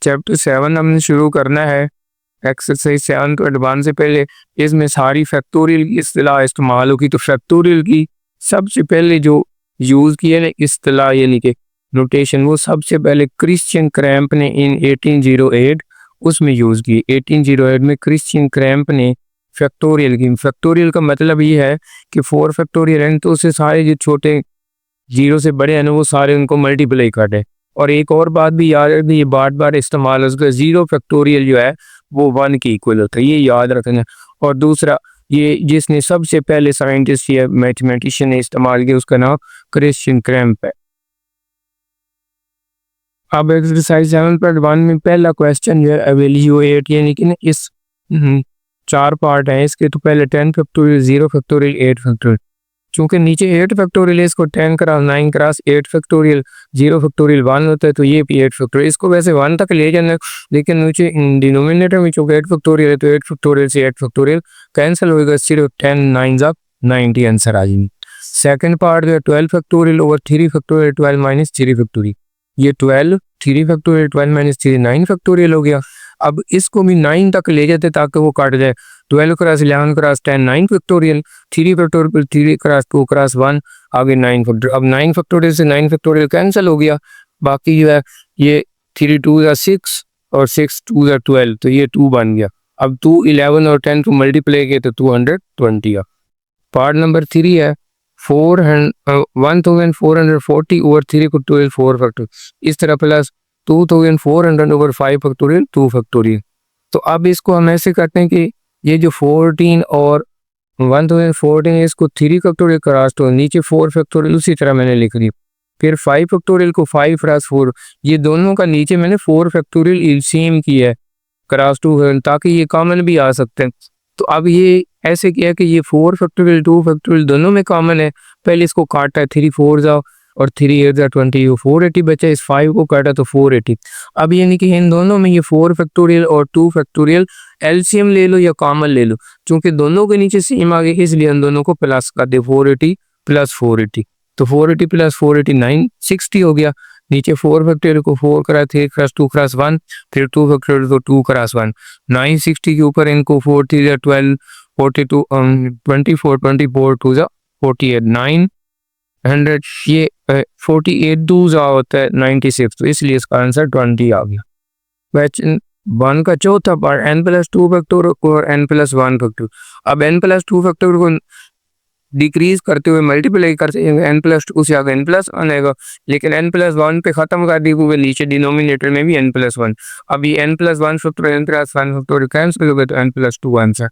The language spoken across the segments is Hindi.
चैप्टर 7 हमने शुरू करना है। एक्सरसाइज 7 को एडवांस से पहले इसमें सारी फैक्टोरियल की इस्तिलाह इस्तेमाल होगी। तो फैक्टोरियल की सबसे पहले जो यूज़ किया ना इस्तिलाह यानी कि नोटेशन, वो सबसे पहले क्रिश्चियन क्रैम्प ने इन 1808 उसमें यूज़ की। 1808 में क्रिश्चियन क्रैम्प ने फैक्टोरियल की। फैक्टोरियल का मतलब ये है कि 4 फैक्टोरियल हैं तो उससे सारे जो छोटे जीरो से बड़े हैं ना वो सारे उनको मल्टीप्लाई कर दें। और एक और बात भी याद रखनी, ये बार बार इस्तेमाल, उसका 0 फैक्टोरियल जो है वो 1 के इक्वल होता है, ये याद रखना। और दूसरा, ये जिसने सबसे पहले साइंटिस्ट या मैथमेटिशियन ने इस्तेमाल किया उसका नाम क्रिश्चियन क्रैम्प है। अब एक्सरसाइज 7.1 में पहला क्वेश्चन जो है एवेल्यूएट, यानी कि इस 4 पार्ट हैं इसके। तो पहले 10 फैक्टोरियल, 0 फैक्टोरियल, 8 फैक्टोरियल। चूंकि नीचे 8 फैक्टोरियल है, इसको 10 क्रॉस 9 क्रॉस 8 फैक्टोरियल, 0 फैक्टोरियल 1 होता है, तो ये भी 8 फैक्टोरियल। इसको वैसे 1 तक ले जाना, लेकिन नीचे डिनोमिनेटर में चूंकि 8 फैक्टोरियल है तो 8 फैक्टोरियल से 8 फैक्टोरियल कैंसिल होगा, सिर्फ 10 9 90 आंसर आ जाएगी। सेकंड पार्ट जो है 12 factorial over 3 factorial 12 minus 3 factorial. ये 12 3 फैक्टोरियल 12 माइनस 3 9 फैक्टोरियल हो गया। अब इसको भी 9 तक ले जाते ताकि वो काट जाए। 12 cross 11 cross 10 9 factorial, 3 factorial 3 cross 2 cross 1 आगे 9 फैक्टोरियल। अब 9 फैक्टोरियल से 9 फैक्टोरियल कैंसिल हो गया। बाकी जो है ये 3 2 या 6 और 6 2 या 12, तो ये 2 बन गया। अब 2 11 और 10 को मल्टीप्लाई किए तो 220 आ। पार्ट नंबर 3 है 1440 ओवर 3 फैक्टोरियल 4 फैक्टोरियल, इस तरह प्लस 2400 ओवर 5 फैक्टोरियल 2 फैक्टोरियल। तो अब इसको हम ऐसे करते हैं कि ये जो 14 और 1014 है इसको 3 फैक्टोरियल क्रॉस तो नीचे 4 फैक्टोरियल उसी तरह मैंने लिख दी। फिर 5 फैक्टोरियल को 5 क्रॉस 4, ये दोनों का नीचे मैंने 4 फैक्टोरियल एलसीएम किया है क्रॉस 2 ताकि ये कॉमन भी आ सकते हैं। तो अब ये ऐसे किया कि ये 4 फैक्टोरियल 2 फैक्टोरियल दोनों में कॉमन है। पहले इसको काटा है 3 4 जाओ और 3 8 जा 20, 480 बचा। इस 5 को काटा तो 480। अब यानी कि इन दोनों में ये 4 फैक्टोरियल और 2 फैक्टोरियल एलसीएम ले लो या कॉमन ले लो, क्योंकि दोनों के नीचे सेम आ गए इसलिए इन दोनों को प्लस कर दे 480 प्लस 480। तो 480 प्लस 480 960 हो गया। नीचे 4 फैक्टोरियल को 4 क्रॉस 3 क्रॉस 2 क्रॉस 1, फिर 2 फैक्टोरियल को 2 क्रॉस 1, 960 के ऊपर इनको 4 3 या 12 42 24 24 2 जा 48 900, ये 48 2 जा होता है 96, तो इसलिए इसका आंसर 20 आ गया। क्वेश्चन 1 का चौथा पार्ट n+2 फैक्टोरियल और n+1 फैक्टोरियल। अब n+2 फैक्टोरियल को डिक्रीज करते हुए मल्टीप्लाई करते हैं, n+2 से आगे n+1 आएगा, लेकिन n+1 पे खत्म कर दी हुए नीचे डिनोमिनेटर में भी n+1। अब ये n+1 factorial n+1 factorial cancel हो गए तो n+2 आंसर।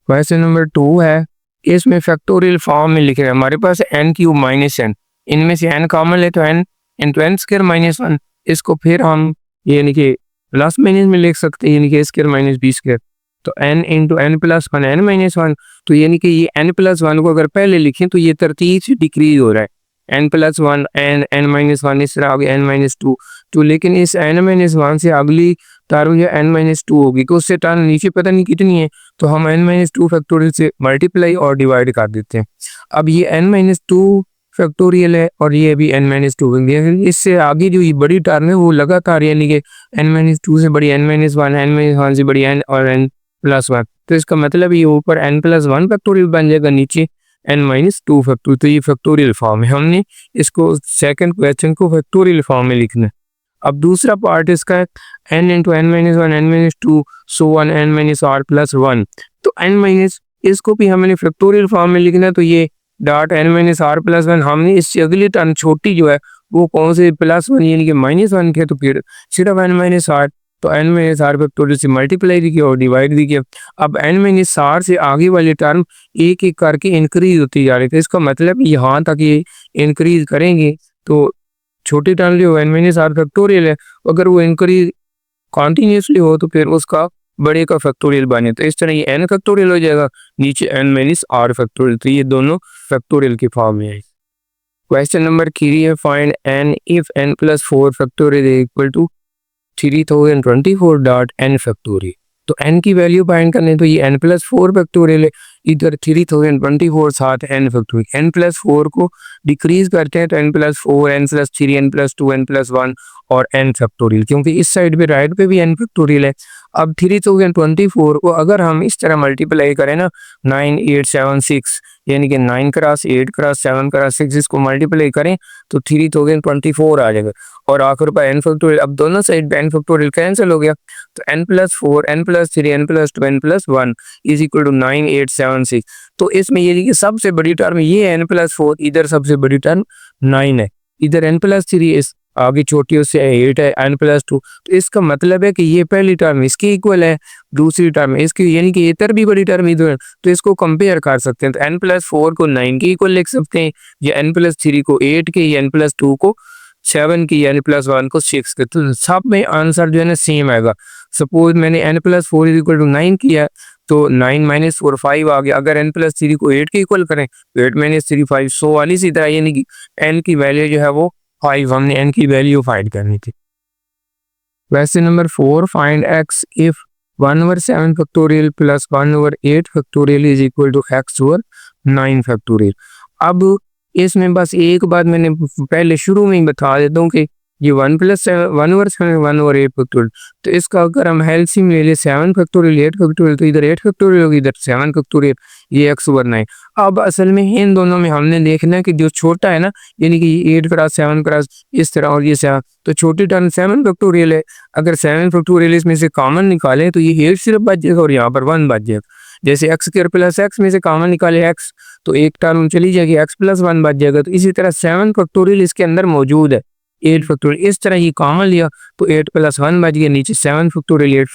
क्वेश्चन नंबर 2 है, इसमें फैक्टोरियल फॉर्म में लिखे हैं हमारे पास n³ माइनस n, इनमें से n कॉमन है तो n into n square minus 1। इसको फिर हम यानी कि प्लस माइनस में लिख सकते हैं, यानी कि a square minus b square, तो n into n plus 1 n minus 1। तो यानी कि ये n+1 को अगर पहले लिखें तो ये तरतीब से डिक्रीज हो रहा है, n+1 n माइनस 1 इस तरह आगे n-2। तो लेकिन इस n-1 से अगली टर्म जो n-2 होगी तो उससे टर्म नीचे पता नहीं कितनी है, तो हम n-2 फैक्टोरियल से मल्टीप्लाई और डिवाइड कर देते हैं। अब ये n-2 फैक्टोरियल है और ये भी n-2, इससे आगे जो ये बड़ी टर्म है वो लगातार यानी कि n-2 से बड़ी n-1 n-1 से बड़ी n और n+1, तो इसका मतलब ये ऊपर n+1 फैक्टोरियल बन जाएगा, नीचे n-2 फैक्टोरियल। तो ये फैक्टोरियल फॉर्म है, हमने इसको सेकंड क्वेश्चन को फैक्टोरियल फॉर्म में लिखना है। अब दूसरा पार्ट इसका है n into n-1 n-2 so one n-r+1। तो n- इसको भी हमने फैक्टोरियल फॉर्म में लिखना है, तो ये डॉट n-r+1 हमने इससे अगली टर्म छोटी जो है वो कौन से +1 यानी कि -1 के, तो फिर सिर्फ n-r, तो n-r फैक्टोरियल से मल्टीप्लाई दी और डिवाइड दी गया। अब n-r से आगे वाली टर्म एक एक करके इंक्रीज होती जा रही है, तो इसका मतलब यहाँ तक ये इंक्रीज करेंगे तो छोटी टर्म जो n-r फैक्टोरियल है अगर वो इंक्रीज कॉन्टीन्यूसली हो तो फिर उसका बड़े का फैक्टोरियल बने, तो इस तरह ये n फैक्टोरियल हो जाएगा, नीचे n-r फैक्टोरियल। तो ये दोनों फैक्टोरियल की फॉर्म में है। क्वेश्चन नंबर 3 है, find n if n+4 factorial equal to 3024 dot n factorial. तो n की वैल्यू फाइंड करने तो ये n+4 फैक्टोरियल है, इधर 3024 साथ n फैक्टोरियल, n+4 को डिक्रीज करते हैं तो n+4, n+3, n+2, n+1 और n फैक्टोरियल, क्योंकि इस साइड पे राइट पे भी n फैक्टोरियल है। अब 3024 को अगर हम इस तरह मल्टीप्लाई करें ना 9, 8, 7, 6, यानी कि 9 क्रॉस 8 क्रॉस 7 क्रॉस 6, इसको मल्टीप्लाई करें तो 3024 आ जाएगा और आखिर पर n फैक्टोरियल। अब दोनों साइड पे n फैक्टोरियल कैंसिल हो गया तो n+4, n+3, n+2, n+1 is equal to 9, 8, 7, 6। तो इसमें ये कि सबसे बड़ी टर्म ये है n+4, इधर सबसे बड़ी टर्म 9 है, इधर n+3 इस आगे छोटी उससे 8 है, n+2। तो इसका मतलब है कि ये पहली टर्म इसकी इक्वल है, दूसरी टर्म इसकी, यानी कि इधर भी बड़ी टर्म इधर, तो इसको कंपेयर कर सकते हैं। तो n+4 को 9 के इक्वल लिख सकते हैं, या n+3 को 8 के, या n+2 को 7 की, या n+1 को 6 के। तो सब में आंसर जो है ना सेम आएगा। सपोज मैंने n+4 इज इक्वल टू 9 किया तो 9 - 4 5 आ गया। अगर n+3 को 8 के इक्वल करें तो 8 - 3 5, सो वाली सी तरह, यानी कि n की वैल्यू जो है वो 5, हमने n की वैल्यू फाइंड करनी थी। Question number 4, find x if 1/7 factorial plus 1/8 factorial is equal to x/9 factorial. अब इसमें बस एक बात मैंने पहले शुरू में ही बता देता हूँ कि ये 1+7 1/7 1/8 फैक्टोरियल, तो इसका अगर हम एलसीएम ले ले 7 फैक्टोरियल 8 फैक्टोरियल, तो इधर 8 फैक्टोरियल होगी, इधर 7 फैक्टोरियल, ये x/9। अब असल में इन दोनों में हमने देखना है कि जो छोटा है ना, यानी कि 8 क्रॉस 7 क्रॉस इस तरह, और ये 7, तो छोटी टर्म 7 फैक्टोरियल है। अगर 7 फैक्टोरियल इसमें से कॉमन निकालें तो ये 8 सिर्फ बच जाएगा और यहाँ पर 1 बच जाएगा। जैसे x स्क्वायर प्लस x में से कॉमन निकाले x, तो एक टर्म चली जाएगी, x+1 बच जाएगा। तो इसी तरह 7 फैक्टोरियल इसके अंदर मौजूद है, 8 फैक्टोरियल, इस तरह ये कॉमन लिया तो 8+1 बच गया, नीचे 7 factorial 8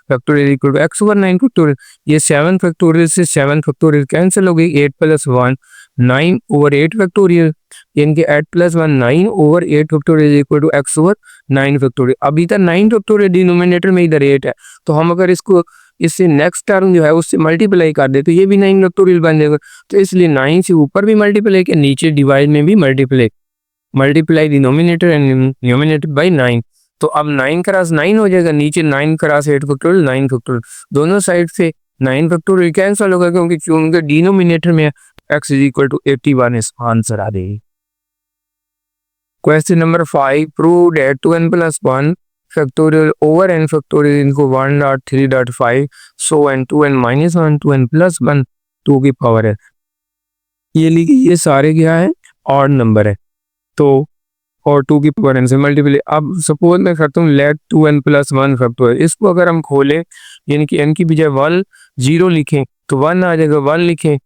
factorial equal to x/9 factorial. ये 7 फैक्टोरियल से 7 फैक्टोरियल कैंसिल हो गई, 8+1 9/8 फैक्टोरियल, यानी कि 8+1 9/8 factorial equal to x/9 factorial. अब इधर 9 फैक्टोरियल डिनोमिनेटर में, इधर 8 है, तो हम अगर इसको इससे नेक्स्ट टर्म जो है उससे मल्टीप्लाई कर दे तो ये भी 9 फैक्टोरियल बन जाएगा। तो इसलिए 9 से ऊपर भी मल्टीप्लाई के नीचे डिवाइड में भी multiply denominator and numerator bye 9। तो अब 9 क्रॉस 9 हो जाएगा, नीचे 9 क्रॉस 8 फैक्टोरियल 9 फैक्टोरियल, दोनों साइड से 9 फैक्टोरियल कैंसिल होगा क्योंकि उनके डिनोमिनेटर में x इज इक्वल टू 81 इस आंसर आ जाएगी। Question number 5, prove that 2n+1 factorial over n factorial इनको 1.3.5 सो n 2n-1 2n+1 2 की पावर है। ये लिखिए, ये सारे क्या है, ऑड नंबर है, तो और 2 की पावर n से मल्टीप्लाई। अब सपोज मैं करता हूँ लेट 2n+1 फैक्टोरियल, इसको अगर हम खोलें यानी कि n की बजाय 1 0 लिखें तो 1 आ जाएगा, 1 लिखें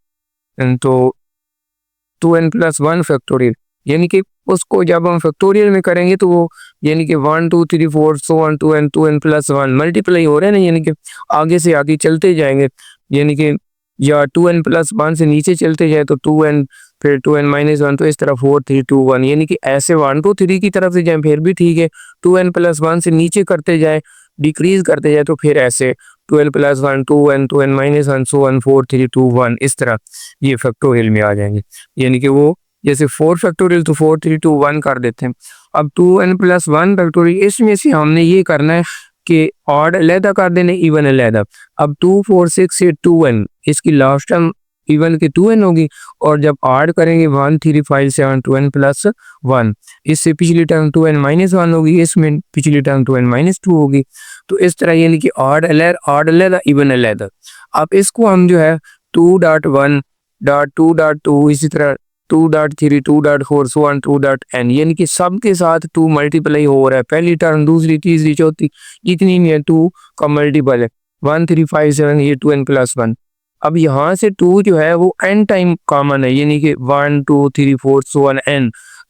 तो 2n+1 फैक्टोरियल, यानी कि उसको जब हम फैक्टोरियल में करेंगे तो वो यानी कि 1 2 3 4 सो ऑन 2n+1 मल्टीप्लाई हो रहे हैं ना, यानी कि आगे से आगे चलते जाएंगे, यानी कि या 2n+1 से नीचे चलते जाए तो 2n, फिर 2n-1, तो इस तरह 4 3 2 1, यानी कि ऐसे 1 2 3 की तरफ से जाए फिर भी ठीक है, 2n+1 से नीचे करते जाए डिक्रीज करते जाए तो फिर ऐसे 12+1 2n 2n-1 सो ऑन 4 3 2 1, इस तरह ये फैक्टोरियल में आ जाएंगे। यानी कि वो जैसे 4 फैक्टोरियल तो 4 3 2 1 कर देते हैं। अब 2n+1 फैक्टोरियल, इसमें से हमने ये करना है कि ऑड अलहदा कर देने, इवन अलहदा। अब 2 4 6 8 2n, इसकी लास्ट टर्म इवन की 2n होगी, और जब ऐड करेंगे 1 3 5 7 2n+1, इससे पिछली टर्म 2n-1 होगी, इसमें पिछली टर्म 2n-2 होगी। तो इस तरह यानी कि ऑड अलहदा इवन अलहदा। अब इसको हम जो है 2.1 2.2 इसी तरह 2.3 2.4 सो ऑन 2.n, यानी कि सब के साथ 2 मल्टीप्लाई हो रहा है, पहली टर्म दूसरी तीसरी चौथी, इतनी नहीं है, 2 का मल्टीपल है 1 3 5 7 ये 2n+1। अब यहाँ से 2 जो है वो n टाइम कॉमन है, यानी कि 1 2 3 4 सो ऑन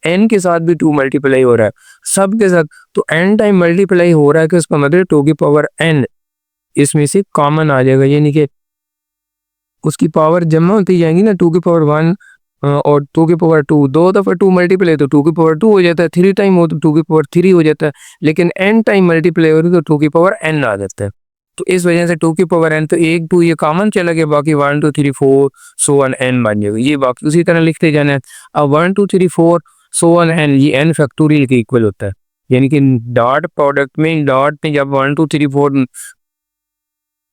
n के साथ भी 2 मल्टीप्लाई हो रहा है सब के साथ, तो n टाइम मल्टीप्लाई हो रहा है कि उसका मतलब 2 की पावर n इसमें से कॉमन आ जाएगा, यानी कि उसकी पावर जमा होती जाएंगी ना, 2 की पावर 1 और 2 की पावर 2, दो दफ़ा 2 मल्टीप्लाई तो 2 की पावर 2 हो जाता है, 3 टाइम हो तो 2 की पावर 3 हो जाता है, लेकिन n टाइम मल्टीप्लाई हो रही तो 2 की पावर n आ जाता है। तो इस वजह से 2 की पावर n, तो 1 2 ये कॉमन चला गया, बाकी 1 2 3 4 सो ऑन n बन जाएगा, ये बाकी उसी तरह लिखते जाना है। अब 1 2 3 4 सो ऑन n, ये n फैक्टोरियल के इक्वल होता है, यानी कि डॉट प्रोडक्ट में जब 1 2 3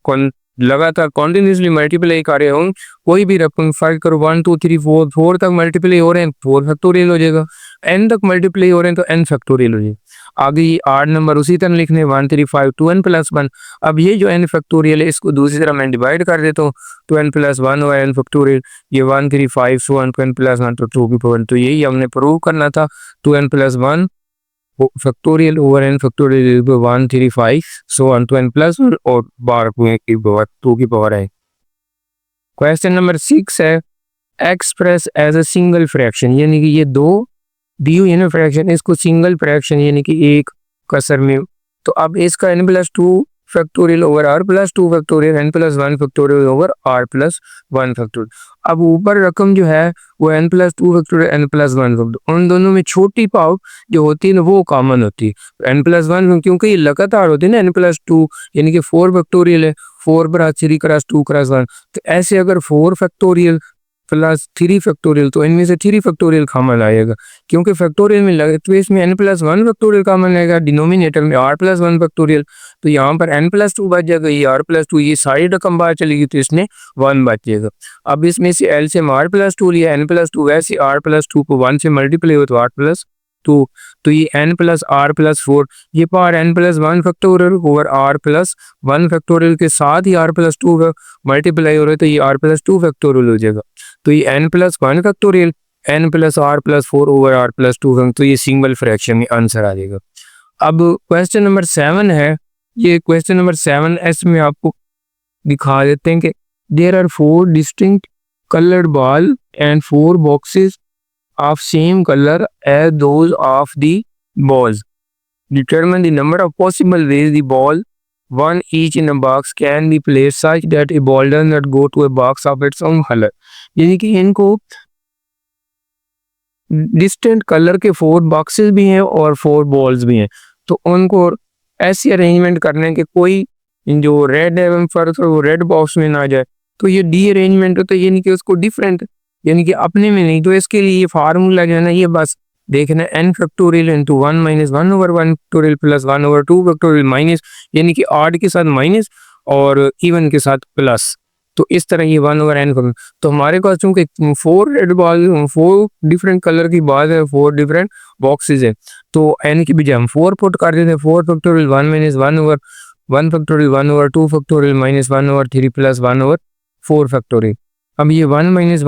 4 लगातार कॉन्टिन्यूसली मल्टीप्लाई कर रहे हो, कोई भी रकम फाइव करो 1 2 3 4 4 तक मल्टीप्लाई हो रहे हैं 4 फैक्टोरियल हो जाएगा, n तक मल्टीप्लाई हो रहे हैं तो n फैक्टोरियल हो जाएगा। आगे ये 8 नंबर उसी तरह लिखने 1 3 5 2n प्लस 1। अब ये जो n फैक्टोरियल है इसको दूसरी तरह मैं डिवाइड कर देता हूँ, 2n प्लस 1 और n फैक्टोरियल, ये 1 3 5 सो 1 2n प्लस 1 तो 2 की पावर, तो यही हमने प्रूव करना था। 2n plus 1 factorial over n factorial 1 3 5 सो 1 2n प्लस 1 और बार की पावर 2 की पावर है। क्वेश्चन नंबर 6 है express as a single fraction, यानी कि ये दो दी हुई है ना फ्रैक्शन, इसको सिंगल फ्रैक्शन यानी कि एक कसर में, तो अब इसका n plus 2 factorial over r plus 2 factorial n plus 1 factorial over r plus 1 factorial. अब ऊपर रकम जो है वो n plus 2 factorial n plus 1 factorial, उन दोनों में छोटी पावर जो होती है ना वो कॉमन होती है n प्लस 1, क्योंकि ये लगातार होती है ना n प्लस 2 यानी कि 4 फैक्टोरियल है, 4 + 3 क्रॉस 2 क्रॉस 1, तो ऐसे अगर 4 फैक्टोरियल प्लस 3 फैक्टोरियल तो इनमें से 3 फैक्टोरियल कॉमन आएगा, क्योंकि फैक्टोरियल में लगे तो इसमें n प्लस 1 फैक्टोरियल कॉमन आएगा, डिनोमिनेटर में r प्लस 1 फैक्टोरियल, तो यहाँ पर n प्लस 2 बच जाएगा, ये r प्लस 2, ये सारी रकम बाहर चलेगी तो इसमें 1 बच जाएगा। अब इसमें से l से r प्लस 2 लिया, n प्लस 2, वैसे r प्लस 2 को 1 से मल्टीप्लाई हो तो r प्लस 2, तो ये n प्लस r प्लस 4, ये power n plus 1 factorial over r plus 1 factorial के साथ ही r प्लस 2 मल्टीप्लाई हो रहा है तो ये r प्लस 2 फैक्टोरियल हो जाएगा, तो ये n plus 1 factorial n plus r plus 4 over r plus 2, तो ये सिंगल फ्रैक्शन में आंसर आ जाएगा। अब क्वेश्चन नंबर 7 है, ये क्वेश्चन नंबर 7 इसमें आपको दिखा देते हैं कि there are 4 distinct coloured ball and 4 boxes of same color as those of the balls. Determine the number of possible ways the ball, one each in a box, can be placed such that a ball does not go to a box of its own color. यानी कि इनको डिस्टेंट कलर के 4 बॉक्सेस भी हैं और 4 बॉल्स भी हैं, तो उनको ऐसी अरेंजमेंट करने के कोई जो रेड है फर्स्ट वो रेड बॉक्स में ना जाए, तो ये डी अरेंजमेंट होता है, यानी कि उसको डिफरेंट यानी कि अपने में नहीं, तो इसके लिए ये फार्मूला जो है ना ये बस देखना n factorial into 1 minus 1 over 1 factorial plus 1 over 2 factorial minus, यानी कि ऑड के साथ माइनस और इवन के साथ प्लस, तो इस तरह ये 1 ओवर n, तो हमारे पास चूंकि 4 रेड बॉल 4 डिफरेंट कलर की बॉल है, 4 डिफरेंट बॉक्सेस है, तो n की बजाय हम 4 पुट कर देते हैं, 4 factorial 1 minus 1 over 1 factorial 1 over 2 factorial minus 1 over 3 plus 1 over 4 factorial. अब ये 1 माइनस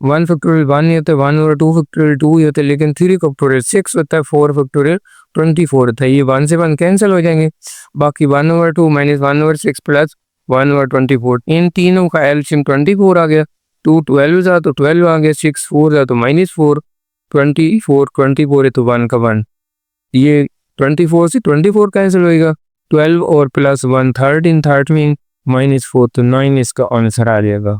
1 फैक्टोरियल 1 नहीं होता, 1 ओवर 2 फैक्टोरियल 2 ही होता है, लेकिन 3 फैक्टोरियल 6 होता है, 4 फैक्टोरियल 24 होता है, ये 1 से 1 कैंसिल हो जाएंगे, बाकी 1 over 2 minus 1 over 6 plus 1 over 24, इन तीनों का एलसीएम 24 आ गया, 2 12 जा तो 12 आ गया, 6 4 जा तो -4, 24 है तो 1 का 1, ये 24 से 24 कैंसिल होएगा, 12 और प्लस 1 13 13 -4 तो 9 इसका आंसर आ जाएगा।